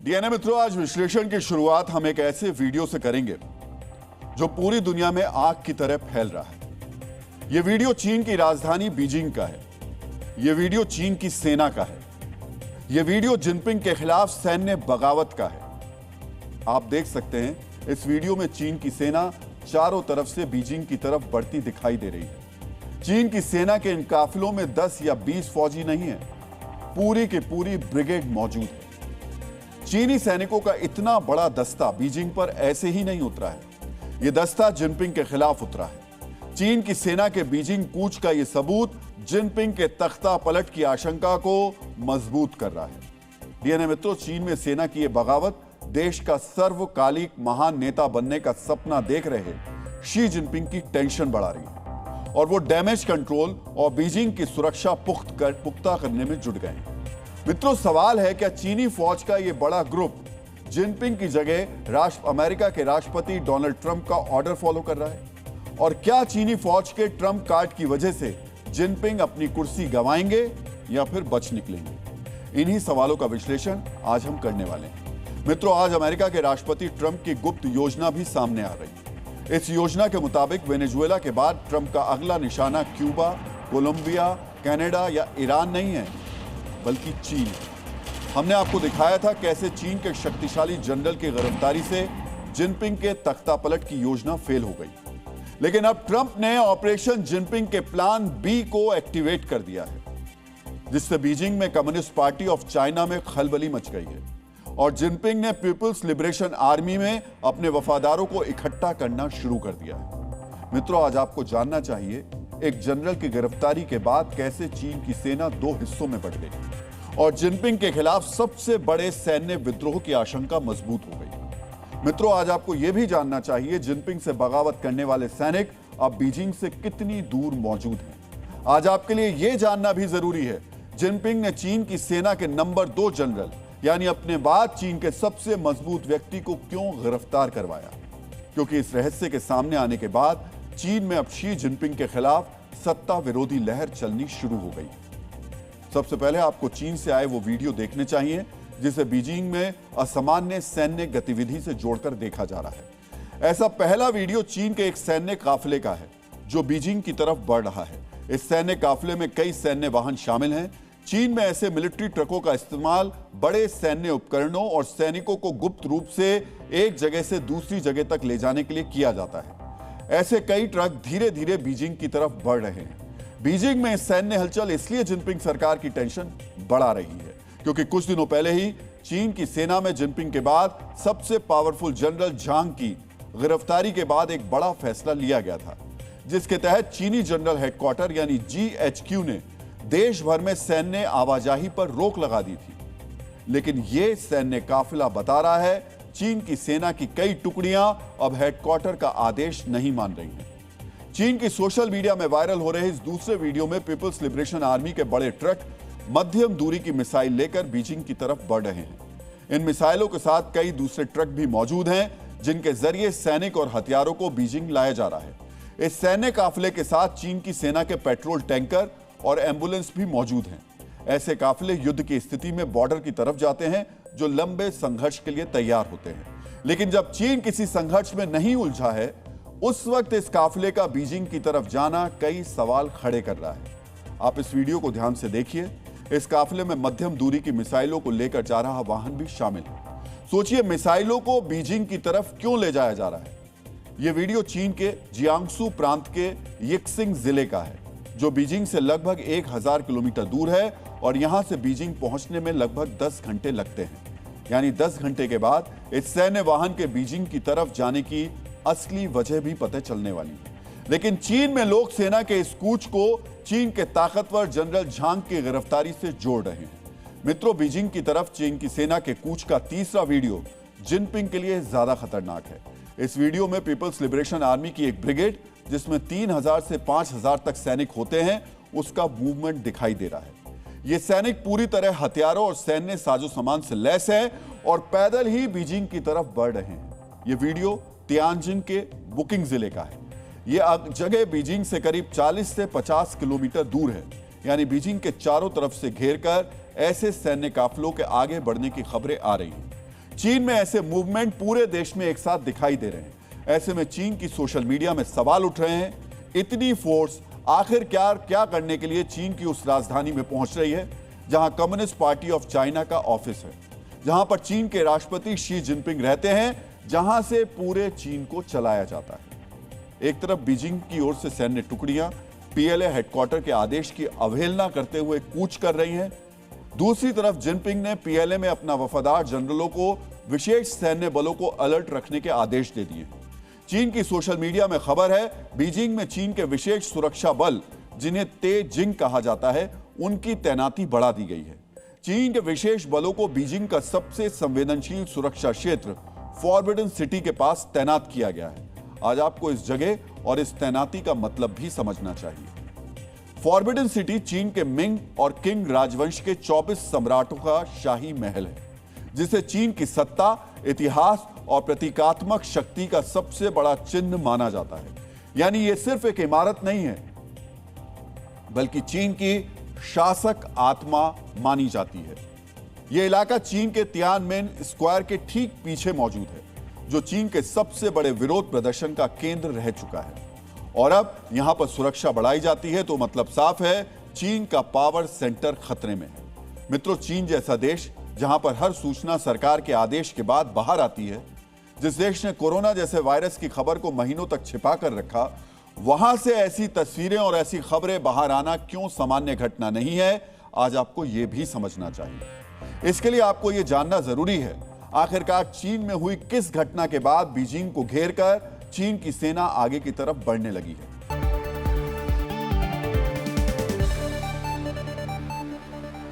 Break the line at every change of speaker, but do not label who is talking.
DNA मित्रों, आज विश्लेषण की शुरुआत हम एक ऐसे वीडियो से करेंगे जो पूरी दुनिया में आग की तरह फैल रहा है। यह वीडियो चीन की राजधानी बीजिंग का है। यह वीडियो चीन की सेना का है। यह वीडियो जिनपिंग के खिलाफ सैन्य बगावत का है। आप देख सकते हैं, इस वीडियो में चीन की सेना चारों तरफ से बीजिंग की तरफ बढ़ती दिखाई दे रही है। चीन की सेना के इन काफिलों में 10 या 20 फौजी नहीं है, पूरी की पूरी ब्रिगेड मौजूद है। चीनी सैनिकों का इतना बड़ा दस्ता बीजिंग पर ऐसे ही नहीं उतरा है। यह दस्ता जिनपिंग के खिलाफ उतरा है। चीन की सेना के बीजिंग कूच का यह सबूत जिनपिंग के तख्ता पलट की आशंका को मजबूत कर रहा है। डीएनए मित्रों, चीन में सेना की यह बगावत देश का सर्वकालिक महान नेता बनने का सपना देख रहे शी जिनपिंग की टेंशन बढ़ा रही है और वो डैमेज कंट्रोल और बीजिंग की सुरक्षा पुख्ता करने में जुट गए हैं। मित्रों, सवाल है, क्या चीनी फौज का यह बड़ा ग्रुप जिनपिंग की जगह अमेरिका के राष्ट्रपति डोनाल्ड ट्रंप का ऑर्डर फॉलो कर रहा है? और क्या चीनी फौज के ट्रंप कार्ड की वजह से जिनपिंग अपनी कुर्सी गंवाएंगे या फिर बच निकलेंगे? इन्हीं सवालों का विश्लेषण आज हम करने वाले हैं। मित्रों, आज अमेरिका के राष्ट्रपति ट्रंप की गुप्त योजना भी सामने आ रही है। इस योजना के मुताबिक वेनेजुएला के बाद ट्रंप का अगला निशाना क्यूबा, कोलंबिया, कनाडा या ईरान नहीं है, बल्कि चीन। हमने आपको दिखाया था कैसे चीन के शक्तिशाली जनरल की गिरफ्तारी से जिनपिंग के तख्तापलट की योजना फेल हो गई। लेकिन अब ट्रंप ने ऑपरेशन जिनपिंग के प्लान बी को एक्टिवेट कर दिया है, जिससे बीजिंग में कम्युनिस्ट पार्टी ऑफ चाइना में खलबली मच गई है और जिनपिंग ने पीपल्स लिबरेशन आर्मी में अपने वफादारों को इकट्ठा करना शुरू कर दिया है। मित्रों, आज आपको जानना चाहिए, एक जनरल की गिरफ्तारी के बाद कैसे चीन की सेना दो हिस्सों में बंट गई और जिनपिंग के खिलाफ सबसे बड़े सैन्य विद्रोह की आशंका मजबूत हो गई। मित्रों, आज आपको यह भी जानना चाहिए, जिनपिंग से बगावत करने वाले सैनिक अब बीजिंग से कितनी दूर मौजूद हैं। आज आपके लिए यह जानना भी जरूरी है, जिनपिंग ने चीन की सेना के नंबर 2 जनरल यानी अपने बाद चीन के सबसे मजबूत व्यक्ति को क्यों गिरफ्तार करवाया? क्योंकि इस रहस्य के सामने आने के बाद चीन में अब शी जिनपिंग के खिलाफ सत्ता विरोधी लहर चलनी शुरू हो गई। सबसे पहले आपको चीन से आए वो वीडियो देखने चाहिए जिसे बीजिंग में असामान्य सैन्य गतिविधि से जोड़कर देखा जा रहा है। ऐसा पहला वीडियो चीन के एक सैन्य काफिले का है जो बीजिंग की तरफ बढ़ रहा है। इस सैन्य काफिले में कई सैन्य वाहन शामिल हैं। चीन में ऐसे मिलिट्री ट्रकों का इस्तेमाल बड़े सैन्य उपकरणों और सैनिकों को गुप्त रूप से एक जगह से दूसरी जगह तक ले जाने के लिए किया जाता है। ऐसे कई ट्रक धीरे धीरे बीजिंग की तरफ बढ़ रहे हैं। बीजिंग में सैन्य हलचल इसलिए जिनपिंग सरकार की टेंशन बढ़ा रही है क्योंकि कुछ दिनों पहले ही चीन की सेना में जिनपिंग के बाद सबसे पावरफुल जनरल झांग की गिरफ्तारी के बाद एक बड़ा फैसला लिया गया था, जिसके तहत चीनी जनरल हेडक्वार्टर यानी GHQ ने देश भर में सैन्य आवाजाही पर रोक लगा दी थी। लेकिन यह सैन्य काफिला बता रहा है, चीन की सेना की कई टुकड़ियां अब हेडक्वार्टर का आदेश नहीं मान रही हैं। चीन की सोशल मीडिया में वायरल हो रहे इस दूसरे वीडियो में पीपल्स लिबरेशन आर्मी के बड़े ट्रक मध्यम दूरी की मिसाइल लेकर बीजिंग की तरफ बढ़ रहे हैं। इन मिसाइलों के साथ कई दूसरे ट्रक भी मौजूद हैं, जिनके जरिए सैनिक और हथियारों को बीजिंग लाया जा रहा है। इस सैन्य काफिले के साथ चीन की सेना के पेट्रोल टैंकर और एम्बुलेंस भी मौजूद हैं। ऐसे काफिले युद्ध की स्थिति में बॉर्डर की तरफ जाते हैं, जो लंबे संघर्ष के लिए तैयार होते हैं। लेकिन जब चीन किसी संघर्ष में नहीं उलझा है, उस वक्त इस काफिले का बीजिंग की तरफ जाना कई सवाल खड़े कर रहा है। आप इस वीडियो को ध्यान से देखिए। इस काफिले में मध्यम दूरी की मिसाइलों को लेकर जा रहा वाहन भी शामिल है। सोचिए, मिसाइलों को बीजिंग की तरफ क्यों ले जाया जा रहा है? यह वीडियो चीन के जियांगसू प्रांत के यिक्सिंग जिले का है, जो बीजिंग से लगभग 1000 किलोमीटर दूर है और यहां से बीजिंग पहुंचने में लगभग 10 घंटे लगते हैं। यानी 10 घंटे के बाद इस सैन्य वाहन के बीजिंग की तरफ जाने की असली वजह भी पता चलने वाली है। लेकिन चीन में लोग सेना के इस कूच को चीन के ताकतवर जनरल झांग की गिरफ्तारी से जोड़ रहे हैं। मित्रों, बीजिंग की तरफ चीन की सेना के कूच का तीसरा वीडियो जिनपिंग के लिए ज्यादा खतरनाक है। इस वीडियो में पीपल्स लिबरेशन आर्मी की एक ब्रिगेड, जिसमें 3000 से 5000 तक सैनिक होते हैं, उसका मूवमेंट दिखाई दे रहा है। ये सैनिक पूरी तरह हथियारों और सैन्य साजो सामान से लैस हैं और पैदल ही बीजिंग की तरफ बढ़ रहे हैं। ये वीडियो तियानजिन के बुकिंग जिले का है। यह जगह बीजिंग से करीब 40 से 50 किलोमीटर दूर है। यानी बीजिंग के चारों तरफ से घेरकर ऐसे सैन्य काफिलों के आगे बढ़ने की खबरें आ रही हैं। चीन में ऐसे मूवमेंट पूरे देश में एक साथ दिखाई दे रहे हैं। ऐसे में चीन की सोशल मीडिया में सवाल उठ रहे हैं, इतनी फोर्स आखिर क्या करने के लिए चीन की उस राजधानी में पहुंच रही है जहां कम्युनिस्ट पार्टी ऑफ चाइना का ऑफिस है, जहां पर चीन के राष्ट्रपति शी जिनपिंग रहते हैं, जहां से पूरे चीन को चलाया जाता है। एक तरफ बीजिंग की ओर से सैन्य टुकड़ियां पीएलए हेडक्वार्टर के आदेश की अवहेलना करते हुए कूच कर रही हैं, दूसरी तरफ जिनपिंग ने पीएलए में अपना वफादार जनरलों को विशेष सैन्य बलों को अलर्ट रखने के आदेश दे दिए। चीन की सोशल मीडिया में खबर है, बीजिंग में चीन के विशेष सुरक्षा बल जिन्हें तेजिंग कहा जाता है, उनकी तैनाती बढ़ा दी गई है। चीन के विशेष बलों को बीजिंग का सबसे संवेदनशील सुरक्षा क्षेत्र फॉरबिडन सिटी के पास तैनात किया गया है। आज आपको इस जगह और इस तैनाती का मतलब भी समझना चाहिए। फॉरबिडन सिटी चीन के मिंग और किंग राजवंश के 24 सम्राटों का शाही महल है, जिसे चीन की सत्ता, इतिहास और प्रतीकात्मक शक्ति का सबसे बड़ा चिन्ह माना जाता है। यानी यह सिर्फ एक इमारत नहीं है, बल्कि चीन की शासक आत्मा मानी जाती है। यह इलाका चीन के तियानमेन स्क्वायर के ठीक पीछे मौजूद है, जो चीन के सबसे बड़े विरोध प्रदर्शन का केंद्र रह चुका है। और अब यहां पर सुरक्षा बढ़ाई जाती है तो मतलब साफ है, चीन का पावर सेंटर खतरे में है। मित्रों, चीन जैसा देश जहां पर हर सूचना सरकार के आदेश के बाद बाहर आती है, जिस देश ने कोरोना जैसे वायरस की खबर को महीनों तक छिपा कर रखा, वहां से ऐसी तस्वीरें और ऐसी खबरें बाहर आना क्यों सामान्य घटना नहीं है, आज आपको यह भी समझना चाहिए। इसके लिए आपको यह जानना जरूरी है, आखिरकार चीन में हुई किस घटना के बाद बीजिंग को घेरकर चीन की सेना आगे की तरफ बढ़ने लगी है।